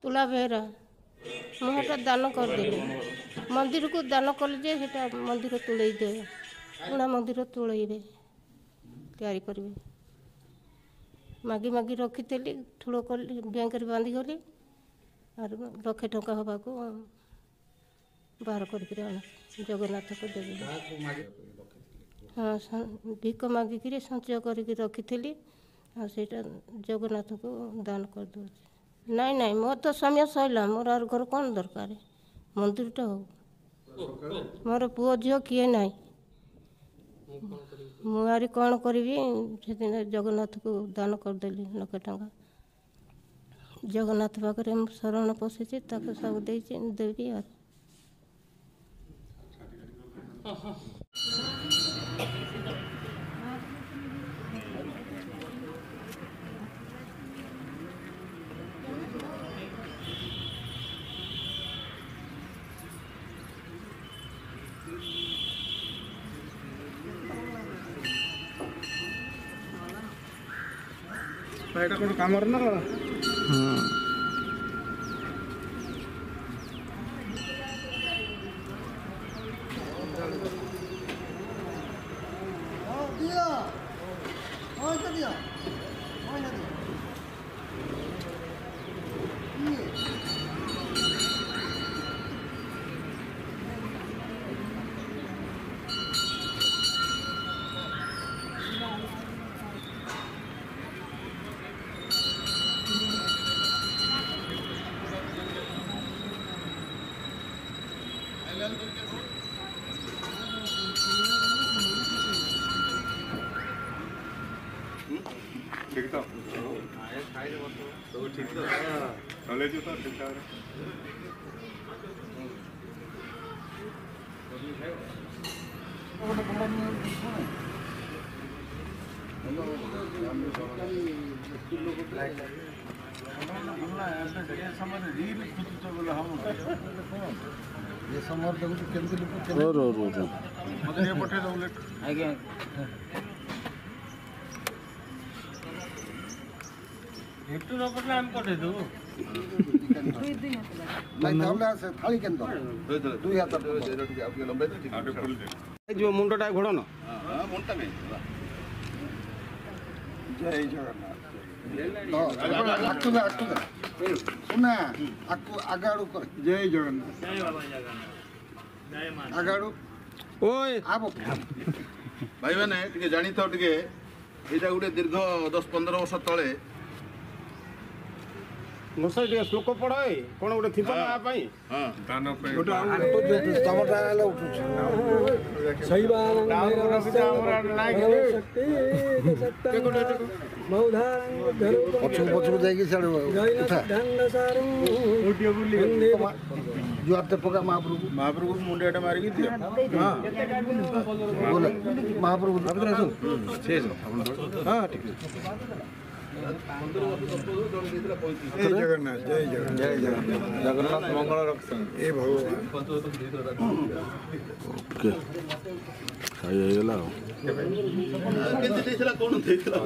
तुला बेहरा मुझे दान करदेली मंदिर को दान कले मंदिर तुले दे पुणा मंदिर तुले तैयारी करेंगे मागी मागी रखी ठूल कली बैंक बांधी गली और 1,00,000 टंका हवा को बाहर कर जगन्नाथ को देवी। हाँ भिक मागिक संचय करके रखी जगन्नाथ को दान कर दे। नहीं नहीं मोर तो समय सरला मोर आर घर कौन दरकार मंदिरटा हो मोर पुओ झील किए ना मुझे कौन करी से जगन्नाथ को दान करदेली 1,00,000 टंका जगन्नाथ पाखे शरण पशि सब देवी आर এটা কোনো কামর না ठीक तो ठीक तो नॉलेज तो ठीक ठाक ये समर देखो केमती लोग मते ये पठे दो आज्ञा हेतु रकले हम पठे दो नहीं हमला से थाली केन दो दुई हाथ आपके लंबे जो मुंडटा घोड़ो ना हां मुंडटा में जय जगन्नाथ अक्टुदा सुना आकु आगाड़ू कर जय जगन्नाथ जय बाबा जगन्नाथ जय मां आगाड़ू ओए आबो भाई माने टिके जानि तो टिके एटा गुटे दीर्घ 10-15 वर्ष तळे मोसा टिके श्लोक पढाए कोन गुटे थिबा ना पई हां दान पई गुटे टमाटा आले उठु सही बात राम रसिता हमरा नाइ शक्ति के गुटे पछु जाएगी साड़े उठा उठियो बुली जो आपते पका महाप्रभु मुंडेटा मारी की दियो हां बोल महाप्रभु आपने सुन शेष हां ठीक है जय जगन्नाथ जय जगन्नाथ जगन्नाथ मंगल रक्षण ए भगवान ओके खाई गेला केते देसला कोन देसला